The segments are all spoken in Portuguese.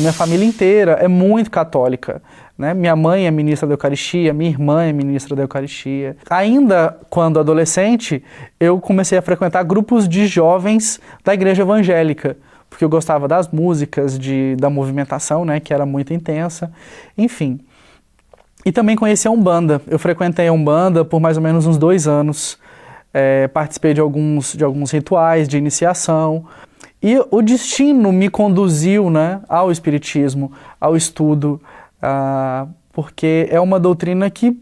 Minha família inteira é muito católica, né? Minha mãe é ministra da Eucaristia, minha irmã é ministra da Eucaristia. Ainda quando adolescente, eu comecei a frequentar grupos de jovens da igreja evangélica, porque eu gostava das músicas, da movimentação, né, que era muito intensa, enfim. E também conheci a Umbanda. Eu frequentei a Umbanda por mais ou menos uns 2 anos, participei de alguns rituais de iniciação, e o destino me conduziu, né, ao Espiritismo, ao estudo, porque é uma doutrina que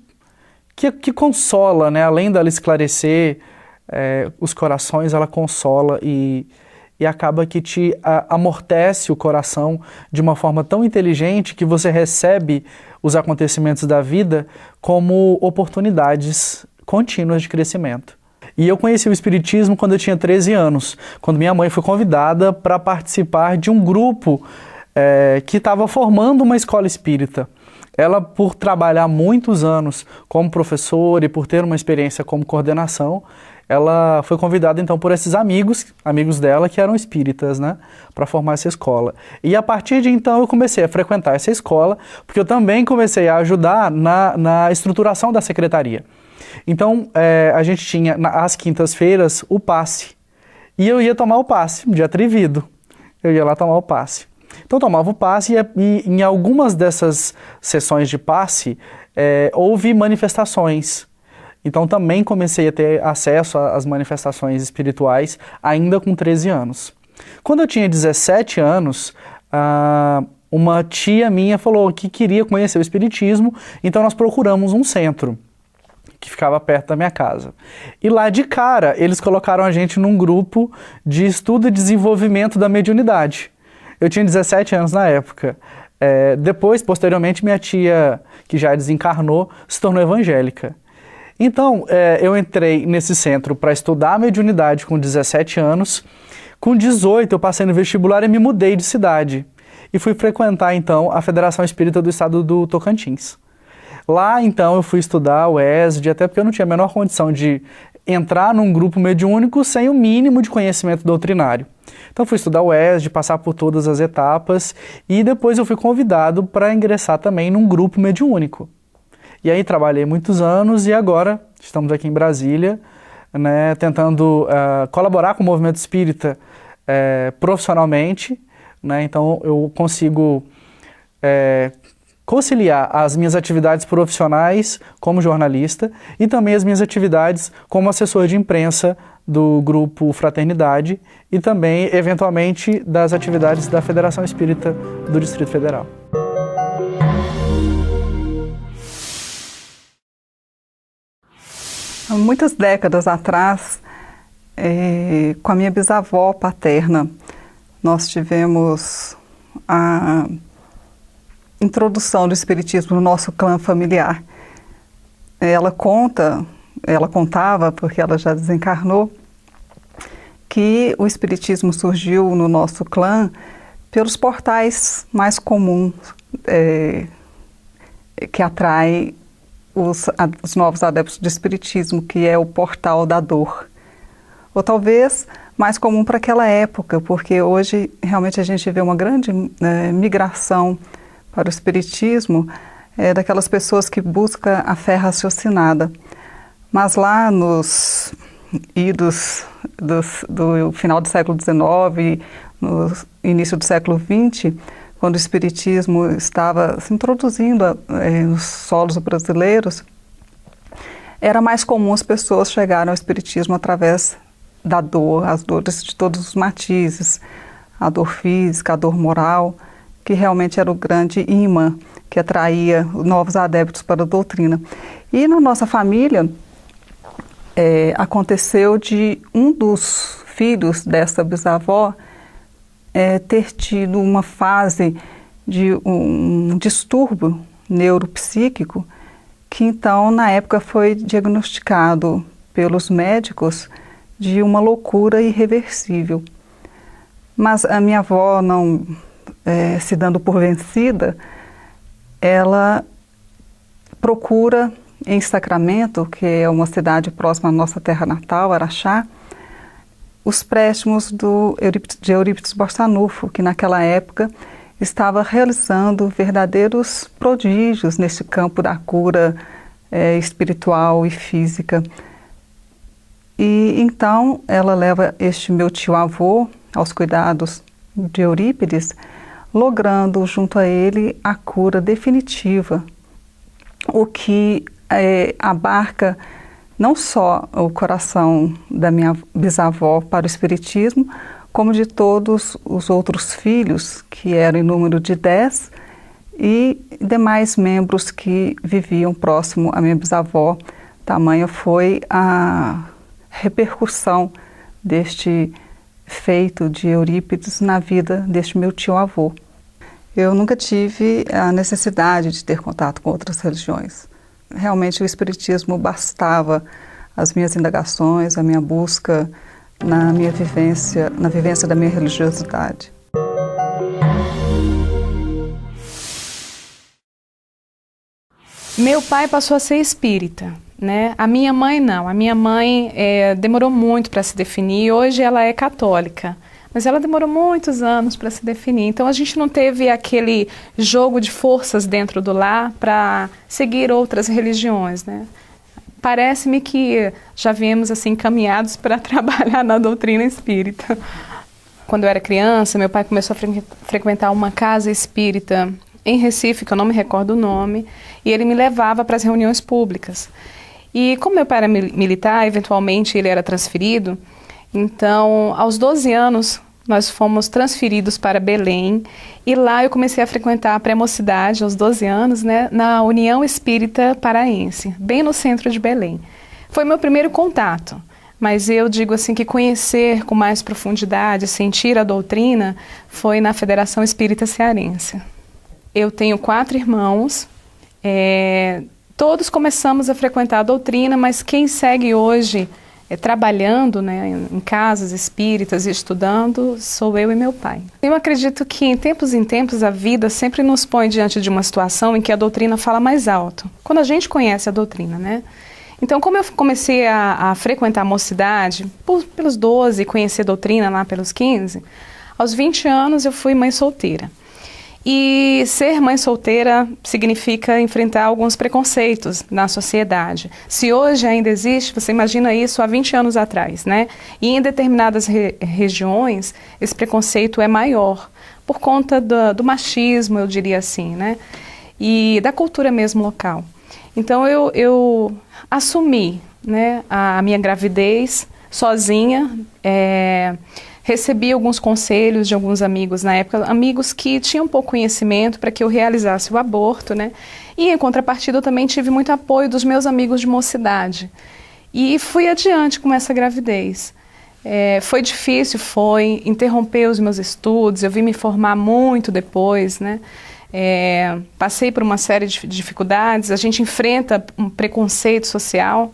consola, né, além dela esclarecer os corações, ela consola e acaba que te amortece o coração de uma forma tão inteligente que você recebe os acontecimentos da vida como oportunidades contínuas de crescimento. E eu conheci o Espiritismo quando eu tinha 13 anos, quando minha mãe foi convidada para participar de um grupo que estava formando uma escola espírita. Ela, por trabalhar muitos anos como professora e por ter uma experiência como coordenação, ela foi convidada então por esses amigos dela que eram espíritas, né, para formar essa escola. E a partir de então eu comecei a frequentar essa escola, porque eu também comecei a ajudar na estruturação da secretaria. Então a gente tinha às quintas-feiras o passe, e eu ia tomar o passe, de atrevido, eu ia lá tomar o passe. Então eu tomava o passe e em algumas dessas sessões de passe houve manifestações. Então também comecei a ter acesso às manifestações espirituais ainda com 13 anos. Quando eu tinha 17 anos, uma tia minha falou que queria conhecer o Espiritismo, então nós procuramos um centro que ficava perto da minha casa. E lá de cara, eles colocaram a gente num grupo de estudo e desenvolvimento da mediunidade. Eu tinha 17 anos na época. Depois, posteriormente, minha tia, que já desencarnou, se tornou evangélica. Então, eu entrei nesse centro para estudar a mediunidade com 17 anos. Com 18, eu passei no vestibular e me mudei de cidade. E fui frequentar, então, a Federação Espírita do Estado do Tocantins. Lá, então, eu fui estudar o ESD, até porque eu não tinha a menor condição de entrar num grupo mediúnico sem o mínimo de conhecimento doutrinário. Então, fui estudar o ESD, passar por todas as etapas, e depois eu fui convidado para ingressar também num grupo mediúnico. E aí trabalhei muitos anos e agora estamos aqui em Brasília, né, tentando colaborar com o movimento espírita profissionalmente, né, então eu consigo conciliar as minhas atividades profissionais como jornalista e também as minhas atividades como assessor de imprensa do grupo Fraternidade e também, eventualmente, das atividades da Federação Espírita do Distrito Federal. Há muitas décadas atrás, com a minha bisavó paterna, nós tivemos a introdução do Espiritismo no nosso clã familiar. Ela contava, porque ela já desencarnou, que o Espiritismo surgiu no nosso clã pelos portais mais comuns que atraem os novos adeptos do Espiritismo, que é o portal da dor. Ou talvez mais comum para aquela época, porque hoje realmente a gente vê uma grande migração para o Espiritismo daquelas pessoas que buscam a fé raciocinada. Mas lá nos idos do final do século XIX, no início do século XX, quando o Espiritismo estava se introduzindo nos solos brasileiros, era mais comum as pessoas chegarem ao Espiritismo através da dor, as dores de todos os matizes, a dor física, a dor moral, que realmente era o grande imã que atraía novos adeptos para a doutrina. E na nossa família, aconteceu de um dos filhos dessa bisavó ter tido uma fase de um distúrbio neuropsíquico que então na época foi diagnosticado pelos médicos de uma loucura irreversível. Mas a minha avó, não se dando por vencida, ela procura em Sacramento, que é uma cidade próxima à nossa terra natal, Araxá, os préstimos de Eurípides Barçanufo, que naquela época estava realizando verdadeiros prodígios nesse campo da cura espiritual e física. E então ela leva este meu tio-avô aos cuidados de Eurípides, logrando junto a ele a cura definitiva, o que abarca não só o coração da minha bisavó para o espiritismo, como de todos os outros filhos, que eram em número de 10, e demais membros que viviam próximo à minha bisavó. Tamanha foi a repercussão deste feito de Eurípides na vida deste meu tio-avô. Eu nunca tive a necessidade de ter contato com outras religiões. Realmente o espiritismo bastava as minhas indagações, a minha busca na vivência da minha religiosidade. Meu pai passou a ser espírita, né? A minha mãe não. A minha mãe demorou muito para se definir. Hoje ela é católica, mas ela demorou muitos anos para se definir. Então a gente não teve aquele jogo de forças dentro do lar para seguir outras religiões, né? Parece-me que já viemos assim encaminhados para trabalhar na doutrina espírita. Quando eu era criança, meu pai começou a frequentar uma casa espírita em Recife, que eu não me recordo o nome, e ele me levava para as reuniões públicas. E como meu pai era militar, eventualmente ele era transferido, então aos 12 anos nós fomos transferidos para Belém, e lá eu comecei a frequentar a pré-mocidade, aos 12 anos, né, na União Espírita Paraense, bem no centro de Belém. Foi meu primeiro contato, mas eu digo assim que conhecer com mais profundidade, sentir a doutrina, foi na Federação Espírita Cearense. Eu tenho 4 irmãos, todos começamos a frequentar a doutrina, mas quem segue hoje trabalhando, né, em casas espíritas e estudando, sou eu e meu pai. Eu acredito que em tempos a vida sempre nos põe diante de uma situação em que a doutrina fala mais alto, quando a gente conhece a doutrina, né? Então, como eu comecei a frequentar a mocidade, pelos 12 e conhecer a doutrina lá pelos 15, aos 20 anos eu fui mãe solteira. E ser mãe solteira significa enfrentar alguns preconceitos na sociedade. Se hoje ainda existe, você imagina isso há 20 anos atrás, né? E em determinadas regiões, esse preconceito é maior, por conta do machismo, eu diria assim, né? E da cultura mesmo local. Então eu assumi, né, a minha gravidez sozinha, recebi alguns conselhos de alguns amigos na época, amigos que tinham pouco conhecimento para que eu realizasse o aborto, né? E em contrapartida eu também tive muito apoio dos meus amigos de mocidade. E fui adiante com essa gravidez. Foi difícil, interromper os meus estudos, eu vim me formar muito depois, né? Passei por uma série de dificuldades, a gente enfrenta um preconceito social.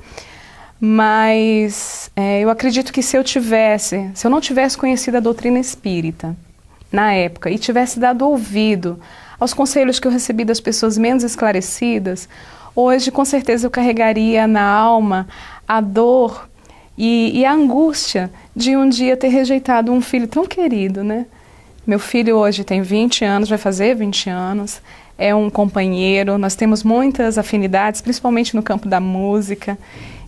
Mas eu acredito que se eu não tivesse conhecido a doutrina espírita na época e tivesse dado ouvido aos conselhos que eu recebi das pessoas menos esclarecidas, hoje com certeza eu carregaria na alma a dor e a angústia de um dia ter rejeitado um filho tão querido, né? Meu filho hoje tem 20 anos, vai fazer 20 anos, é um companheiro, nós temos muitas afinidades, principalmente no campo da música.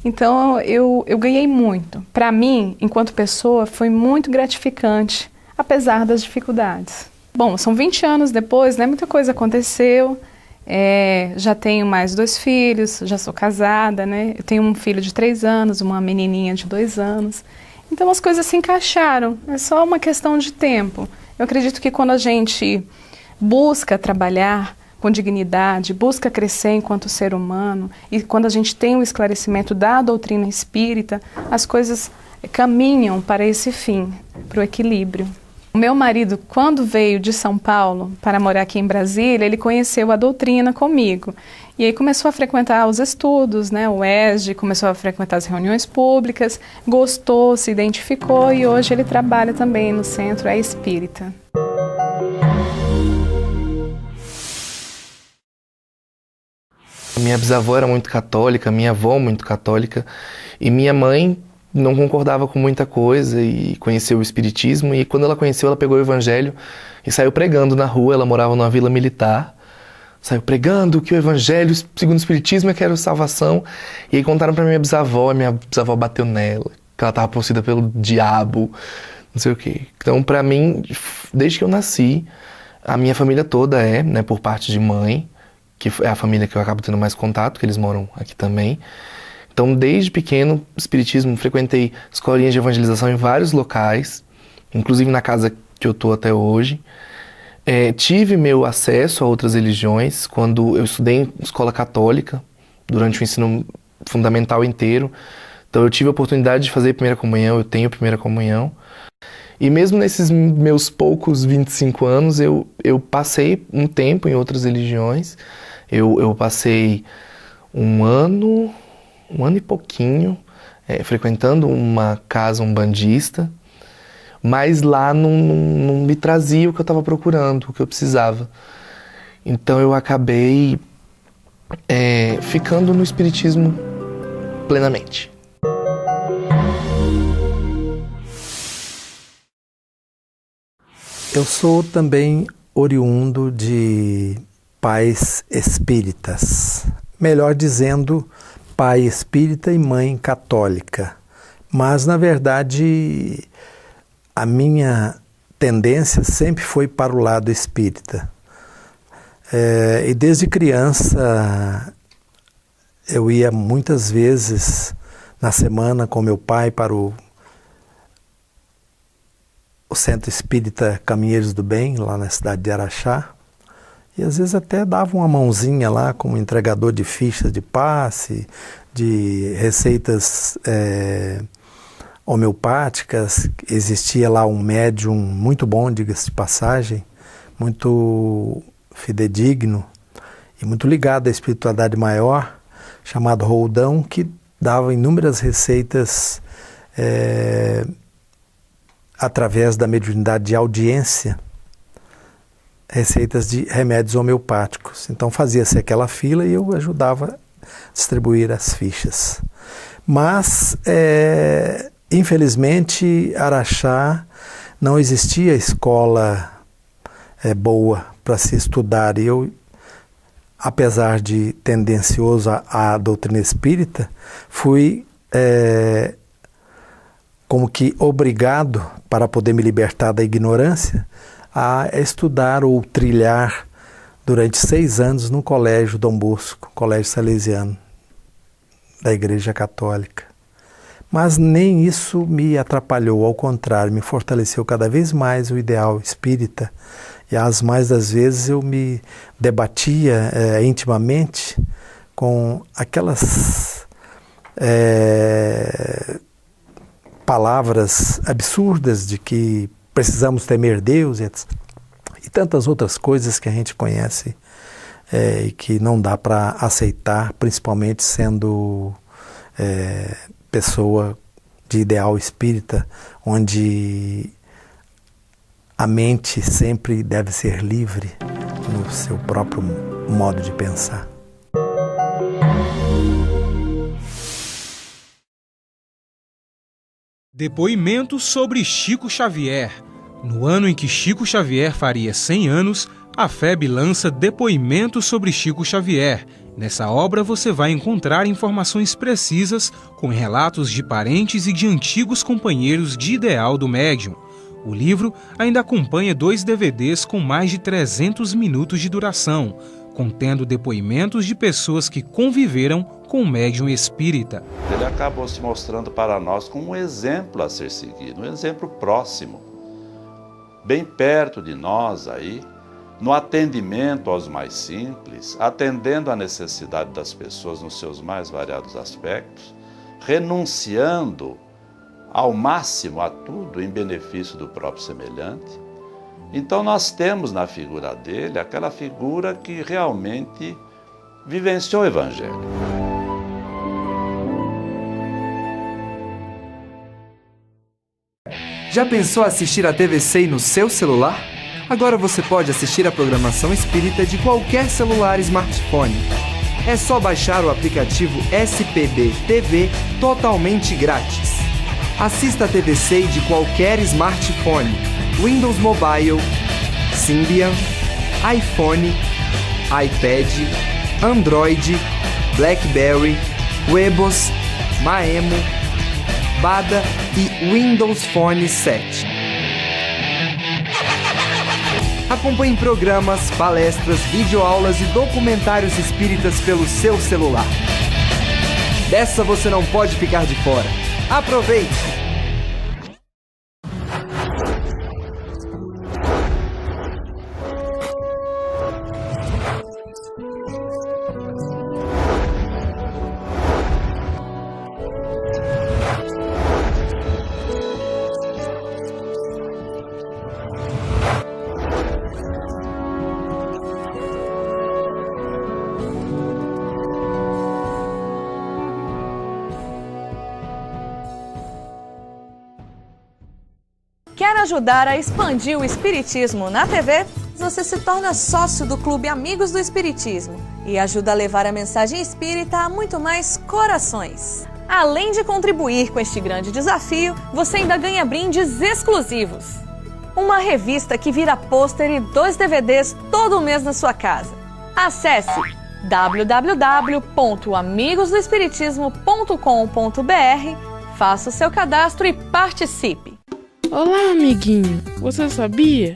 Então eu ganhei muito. Para mim, enquanto pessoa, foi muito gratificante, apesar das dificuldades. Bom, são 20 anos depois, né? Muita coisa aconteceu. Já tenho mais 2 filhos, já sou casada, né? Eu tenho um filho de 3 anos, uma menininha de 2 anos. Então as coisas se encaixaram, é só uma questão de tempo. Eu acredito que quando a gente busca trabalhar com dignidade, busca crescer enquanto ser humano, e quando a gente tem o esclarecimento da doutrina espírita, as coisas caminham para esse fim, para o equilíbrio. O meu marido, quando veio de São Paulo para morar aqui em Brasília, ele conheceu a doutrina comigo. E aí começou a frequentar os estudos, né, o ESG, começou a frequentar as reuniões públicas, gostou, se identificou e hoje ele trabalha também no Centro Espírita. Minha bisavó era muito católica, minha avó muito católica, e minha mãe não concordava com muita coisa e conheceu o espiritismo, e quando ela conheceu, ela pegou o evangelho e saiu pregando na rua. Ela morava numa vila militar, saiu pregando que o evangelho, segundo o espiritismo, é que era salvação. E aí contaram pra minha bisavó, e minha bisavó bateu nela, que ela estava possuída pelo diabo, não sei o quê. Então, pra mim, desde que eu nasci, a minha família toda é, né, por parte de mãe, que é a família que eu acabo tendo mais contato, que eles moram aqui também. Então, desde pequeno, espiritismo, frequentei escolinhas de evangelização em vários locais, inclusive na casa que eu tô até hoje. Tive meu acesso a outras religiões quando eu estudei em escola católica, durante o ensino fundamental inteiro. Então, eu tive a oportunidade de fazer primeira comunhão, eu tenho primeira comunhão. E mesmo nesses meus poucos 25 anos, eu passei um tempo em outras religiões. Eu passei um ano e pouquinho frequentando uma casa umbandista, mas lá não me trazia o que eu estava procurando, o que eu precisava. Então eu acabei ficando no espiritismo plenamente. Eu sou também oriundo de pais espíritas, melhor dizendo, pai espírita e mãe católica. Mas, na verdade, a minha tendência sempre foi para o lado espírita. E desde criança eu ia muitas vezes na semana com meu pai para o Centro Espírita Caminheiros do Bem, lá na cidade de Araxá. E às vezes até dava uma mãozinha lá como entregador de fichas de passe, de receitas homeopáticas. Existia lá um médium muito bom, diga-se de passagem, muito fidedigno e muito ligado à espiritualidade maior, chamado Roldão, que dava inúmeras receitas através da mediunidade de audiência, receitas de remédios homeopáticos. Então fazia-se aquela fila e eu ajudava a distribuir as fichas. Mas, infelizmente, Araxá não existia escola boa para se estudar. E eu, apesar de tendencioso à doutrina espírita, fui como que obrigado, para poder me libertar da ignorância, a estudar ou trilhar durante 6 anos no colégio Dom Bosco, colégio salesiano da Igreja Católica. Mas nem isso me atrapalhou, ao contrário, me fortaleceu cada vez mais o ideal espírita. E as mais das vezes eu me debatia intimamente com aquelas palavras absurdas de que precisamos temer Deus e tantas outras coisas que a gente conhece e que não dá para aceitar, principalmente sendo pessoa de ideal espírita, onde a mente sempre deve ser livre no seu próprio modo de pensar. Depoimento sobre Chico Xavier. No ano em que Chico Xavier faria 100 anos, a FEB lança Depoimento sobre Chico Xavier. Nessa obra você vai encontrar informações precisas com relatos de parentes e de antigos companheiros de ideal do médium. O livro ainda acompanha 2 DVDs com mais de 300 minutos de duração, contendo depoimentos de pessoas que conviveram com o médium espírita. Ele acabou se mostrando para nós como um exemplo a ser seguido, um exemplo próximo, bem perto de nós aí, no atendimento aos mais simples, atendendo à necessidade das pessoas nos seus mais variados aspectos, renunciando ao máximo a tudo em benefício do próprio semelhante. Então nós temos na figura dele aquela figura que realmente vivenciou o Evangelho. Já pensou assistir a TV 100 no seu celular? Agora você pode assistir a programação espírita de qualquer celular e smartphone. É só baixar o aplicativo SPB TV totalmente grátis. Assista a TVC de qualquer smartphone, Windows Mobile, Symbian, iPhone, iPad, Android, BlackBerry, Webos, Maemo, Bada e Windows Phone 7. Acompanhe programas, palestras, videoaulas e documentários espíritas pelo seu celular. Dessa você não pode ficar de fora. Aproveite! Quer ajudar a expandir o Espiritismo na TV? Você se torna sócio do Clube Amigos do Espiritismo e ajuda a levar a mensagem espírita a muito mais corações. Além de contribuir com este grande desafio, você ainda ganha brindes exclusivos. Uma revista que vira pôster e 2 DVDs todo mês na sua casa. Acesse www.amigosdoespiritismo.com.br, faça o seu cadastro e participe. Olá, amiguinho! Você sabia?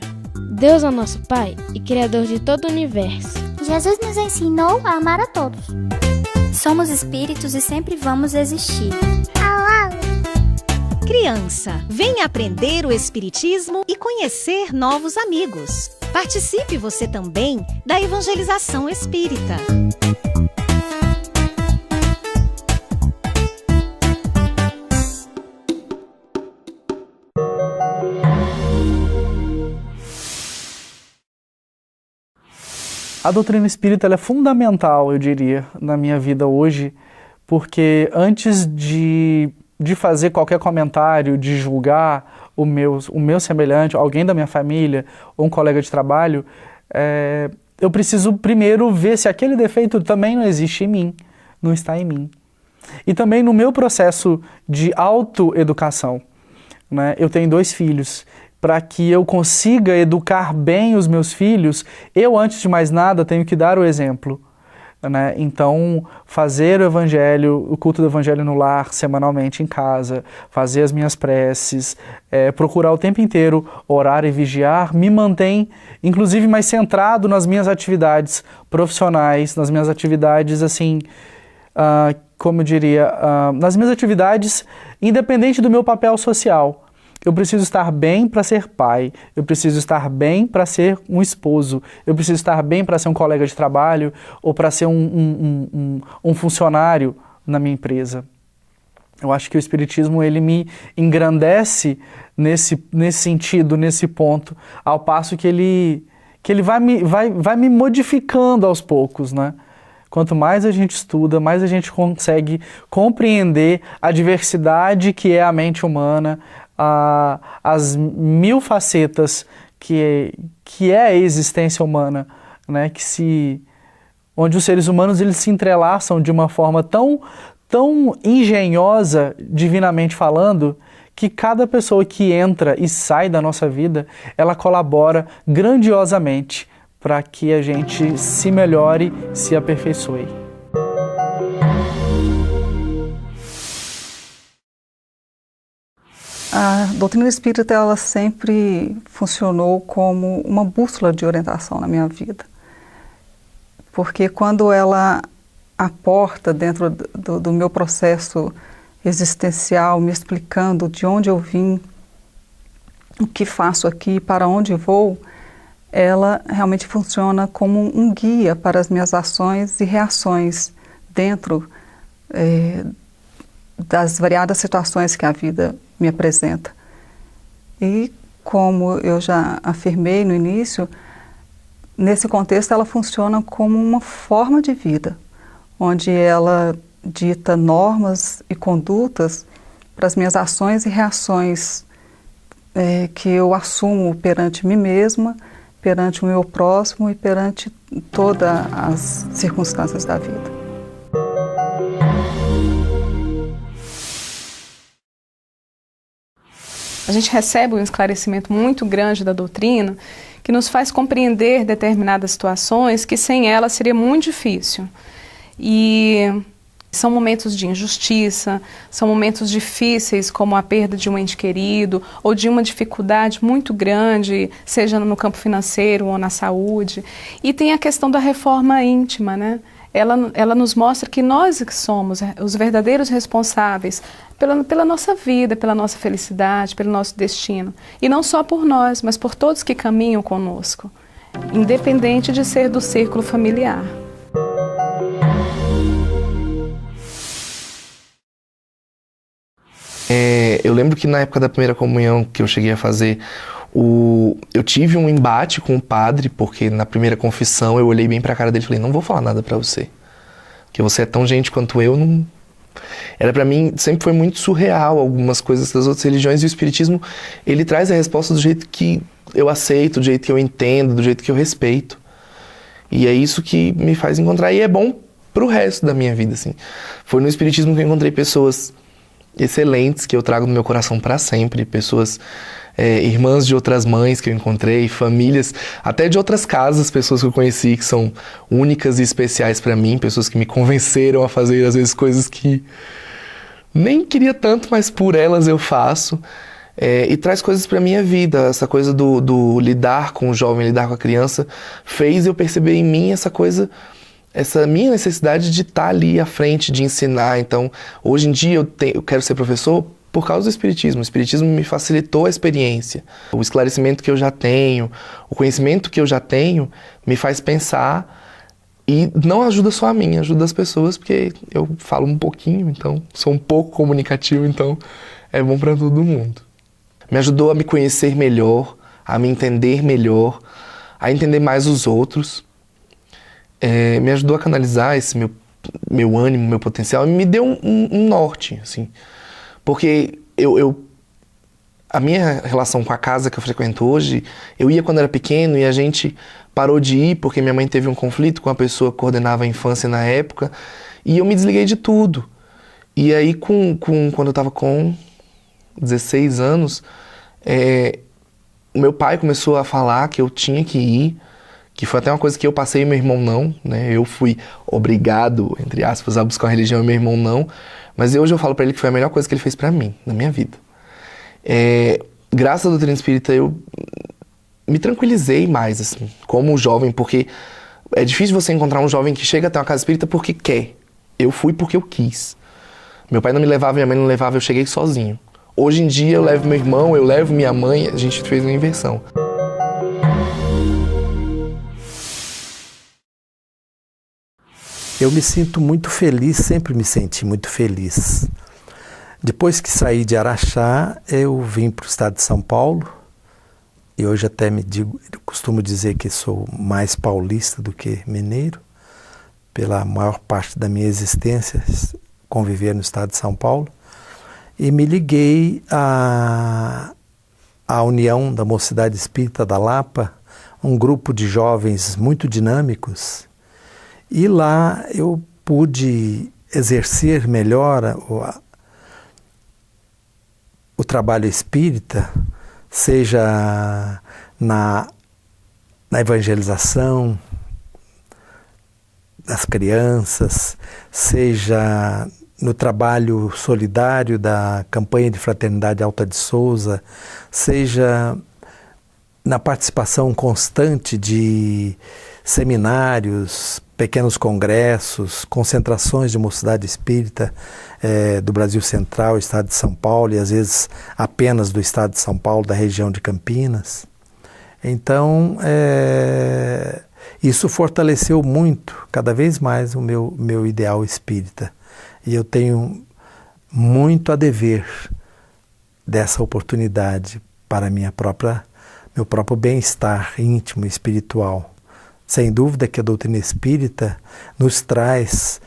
Deus é nosso Pai e Criador de todo o universo. Jesus nos ensinou a amar a todos. Somos espíritos e sempre vamos existir. Criança, venha aprender o Espiritismo e conhecer novos amigos. Participe você também da evangelização espírita. A doutrina espírita ela é fundamental, eu diria, na minha vida hoje, porque antes de fazer qualquer comentário, de julgar o meu semelhante, alguém da minha família ou um colega de trabalho, eu preciso primeiro ver se aquele defeito também não existe em mim, não está em mim. E também no meu processo de autoeducação, né? Eu tenho 2 filhos. Para que eu consiga educar bem os meus filhos, eu, antes de mais nada, tenho que dar o exemplo, né? Então, fazer o evangelho, o culto do evangelho no lar, semanalmente em casa, fazer as minhas preces, procurar o tempo inteiro orar e vigiar, me mantém, inclusive, mais centrado nas minhas atividades profissionais, nas minhas atividades, assim, como eu diria, nas minhas atividades, independente do meu papel social. Eu preciso estar bem para ser pai, eu preciso estar bem para ser um esposo, eu preciso estar bem para ser um colega de trabalho ou para ser um funcionário na minha empresa. Eu acho que o Espiritismo ele me engrandece nesse sentido, nesse ponto, ao passo que ele vai me modificando aos poucos, né? Quanto mais a gente estuda, mais a gente consegue compreender a diversidade que é a mente humana, as 1000 facetas que é a existência humana, né? Onde os seres humanos eles se entrelaçam de uma forma tão engenhosa, divinamente falando, que cada pessoa que entra e sai da nossa vida, ela colabora grandiosamente para que a gente se melhore, se aperfeiçoe. A doutrina espírita ela sempre funcionou como uma bússola de orientação na minha vida. Porque quando ela aporta dentro do meu processo existencial, me explicando de onde eu vim, o que faço aqui, para onde vou, ela realmente funciona como um guia para as minhas ações e reações dentro das variadas situações que a vida me apresenta. E como eu já afirmei no início, nesse contexto ela funciona como uma forma de vida, onde ela dita normas e condutas para as minhas ações e reações que eu assumo perante mim mesma, perante o meu próximo e perante todas as circunstâncias da vida. A gente recebe um esclarecimento muito grande da doutrina que nos faz compreender determinadas situações que sem ela seria muito difícil. E são momentos de injustiça, são momentos difíceis, como a perda de um ente querido, ou de uma dificuldade muito grande, seja no campo financeiro ou na saúde. E tem a questão da reforma íntima, né? Ela nos mostra que nós que somos os verdadeiros responsáveis pela nossa vida, pela nossa felicidade, pelo nosso destino. E não só por nós, mas por todos que caminham conosco, independente de ser do círculo familiar. Eu lembro que na época da primeira comunhão que eu cheguei a fazer, eu tive um embate com o padre, porque na primeira confissão eu olhei bem pra cara dele e falei, não vou falar nada pra você, porque você é tão gente quanto eu, não... Era pra mim, sempre foi muito surreal algumas coisas das outras religiões, e o Espiritismo, ele traz a resposta do jeito que eu aceito, do jeito que eu entendo, do jeito que eu respeito. E é isso que me faz encontrar, e é bom pro resto da minha vida, assim. Foi no Espiritismo que eu encontrei pessoas excelentes, que eu trago no meu coração para sempre, pessoas, irmãs de outras mães que eu encontrei, famílias, até de outras casas, pessoas que eu conheci que são únicas e especiais para mim, pessoas que me convenceram a fazer às vezes coisas que nem queria tanto, mas por elas eu faço, e traz coisas para minha vida. Essa coisa do lidar com o jovem, lidar com a criança, fez eu perceber em mim essa coisa, essa minha necessidade de estar ali à frente, de ensinar. Então, hoje em dia eu quero ser professor por causa do Espiritismo. O Espiritismo me facilitou a experiência. O esclarecimento que eu já tenho, o conhecimento que eu já tenho, me faz pensar, e não ajuda só a mim, ajuda as pessoas, porque eu falo um pouquinho, então sou um pouco comunicativo, então é bom para todo mundo. Me ajudou a me conhecer melhor, a me entender melhor, a entender mais os outros. Me ajudou a canalizar esse meu ânimo, meu potencial, e me deu um norte, assim. Porque a minha relação com a casa que eu frequento hoje, eu ia quando era pequeno e a gente parou de ir porque minha mãe teve um conflito com a pessoa que coordenava a infância na época, e eu me desliguei de tudo. E aí, quando eu estava com 16 anos, o meu pai começou a falar que eu tinha que ir, que foi até uma coisa que eu passei e meu irmão não, né? Eu fui obrigado, entre aspas, a buscar uma religião e meu irmão não, mas hoje eu falo pra ele que foi a melhor coisa que ele fez pra mim, na minha vida. Graças à doutrina espírita eu me tranquilizei mais, assim, como jovem, porque é difícil você encontrar um jovem que chega até uma casa espírita porque quer. Eu fui porque eu quis. Meu pai não me levava, minha mãe não levava, eu cheguei sozinho. Hoje em dia eu levo meu irmão, eu levo minha mãe, a gente fez uma inversão. Eu me sinto muito feliz, sempre me senti muito feliz. Depois que saí de Araxá, eu vim para o estado de São Paulo, e hoje até costumo dizer que sou mais paulista do que mineiro, pela maior parte da minha existência, conviver no estado de São Paulo, e me liguei à União da Mocidade Espírita da Lapa, um grupo de jovens muito dinâmicos. E lá eu pude exercer melhor o trabalho espírita, seja na evangelização das crianças, seja no trabalho solidário da campanha de Fraternidade Alta de Souza, seja na participação constante de seminários, pequenos congressos, concentrações de mocidade espírita do Brasil Central, Estado de São Paulo, e às vezes apenas do Estado de São Paulo, da região de Campinas. Então, isso fortaleceu muito, cada vez mais, o meu ideal espírita. E eu tenho muito a dever dessa oportunidade para meu próprio bem-estar íntimo e espiritual. Sem dúvida que a doutrina espírita nos traz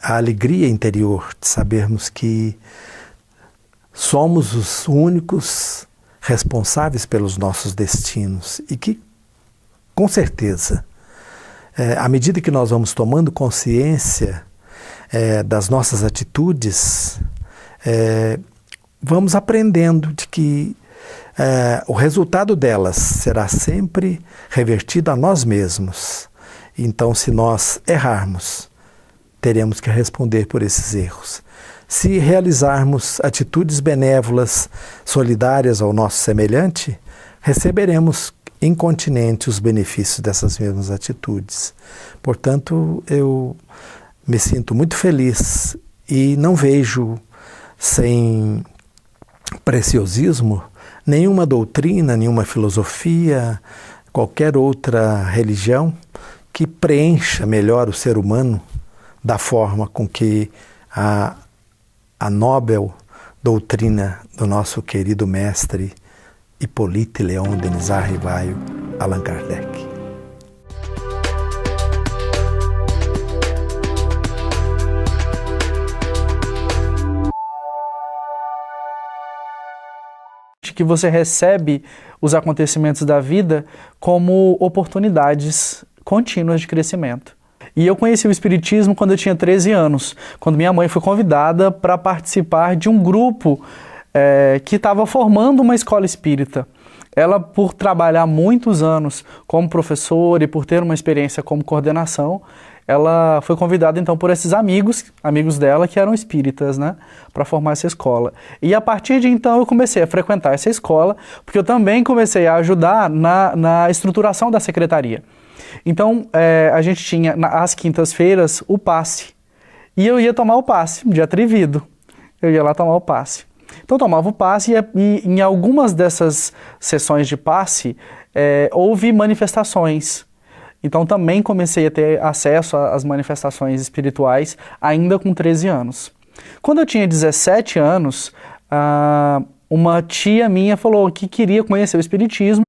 a alegria interior de sabermos que somos os únicos responsáveis pelos nossos destinos e que, com certeza, à medida que nós vamos tomando consciência das nossas atitudes, vamos aprendendo de que o resultado delas será sempre revertido a nós mesmos. Então, se nós errarmos, teremos que responder por esses erros. Se realizarmos atitudes benévolas, solidárias ao nosso semelhante, receberemos incontinente os benefícios dessas mesmas atitudes. Portanto, eu me sinto muito feliz e não vejo sem preciosismo nenhuma doutrina, nenhuma filosofia, qualquer outra religião que preencha melhor o ser humano da forma com que a nobel doutrina do nosso querido mestre Hippolyte Léon Denis Arrivaio, Allan Kardec. Que você recebe os acontecimentos da vida como oportunidades contínuas de crescimento. E eu conheci o Espiritismo quando eu tinha 13 anos, quando minha mãe foi convidada para participar de um grupo que estava formando uma escola espírita. Ela, por trabalhar muitos anos como professora e por ter uma experiência como coordenação, ela foi convidada então por esses amigos dela que eram espíritas, né, para formar essa escola. E a partir de então eu comecei a frequentar essa escola, porque eu também comecei a ajudar na estruturação da secretaria. Então a gente tinha às quintas-feiras o passe, e eu ia tomar o passe, de atrevido, eu ia lá tomar o passe. Então eu tomava o passe e em algumas dessas sessões de passe houve manifestações. Então também comecei a ter acesso às manifestações espirituais ainda com 13 anos. Quando eu tinha 17 anos, uma tia minha falou que queria conhecer o Espiritismo.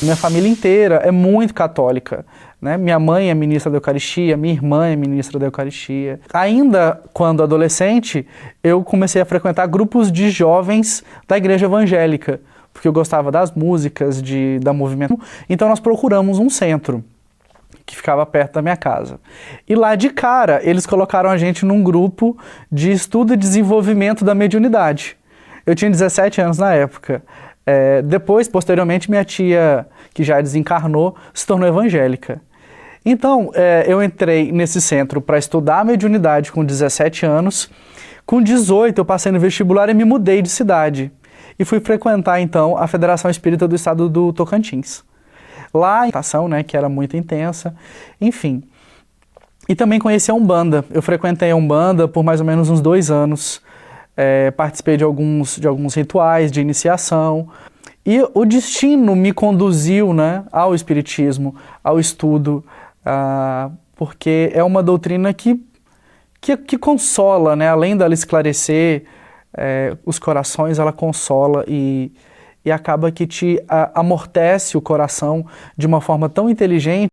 Minha família inteira é muito católica, né? Minha mãe é ministra da Eucaristia, minha irmã é ministra da Eucaristia. Ainda quando adolescente, eu comecei a frequentar grupos de jovens da igreja evangélica, porque eu gostava das músicas, da movimento. Então nós procuramos um centro que ficava perto da minha casa. E lá de cara, eles colocaram a gente num grupo de estudo e desenvolvimento da mediunidade. Eu tinha 17 anos na época. Depois, posteriormente, minha tia, que já desencarnou, se tornou evangélica. Então, eu entrei nesse centro para estudar a mediunidade com 17 anos. Com 18, eu passei no vestibular e me mudei de cidade. E fui frequentar, então, a Federação Espírita do Estado do Tocantins. Lá, a ação, né, que era muito intensa, enfim. E também conheci a Umbanda. Eu frequentei a Umbanda por mais ou menos uns 2 anos. Participei de alguns rituais de iniciação. E o destino me conduziu, né, ao Espiritismo, ao estudo, porque é uma doutrina que consola, né, além dela esclarecer os corações, ela consola e acaba que te amortece o coração de uma forma tão inteligente.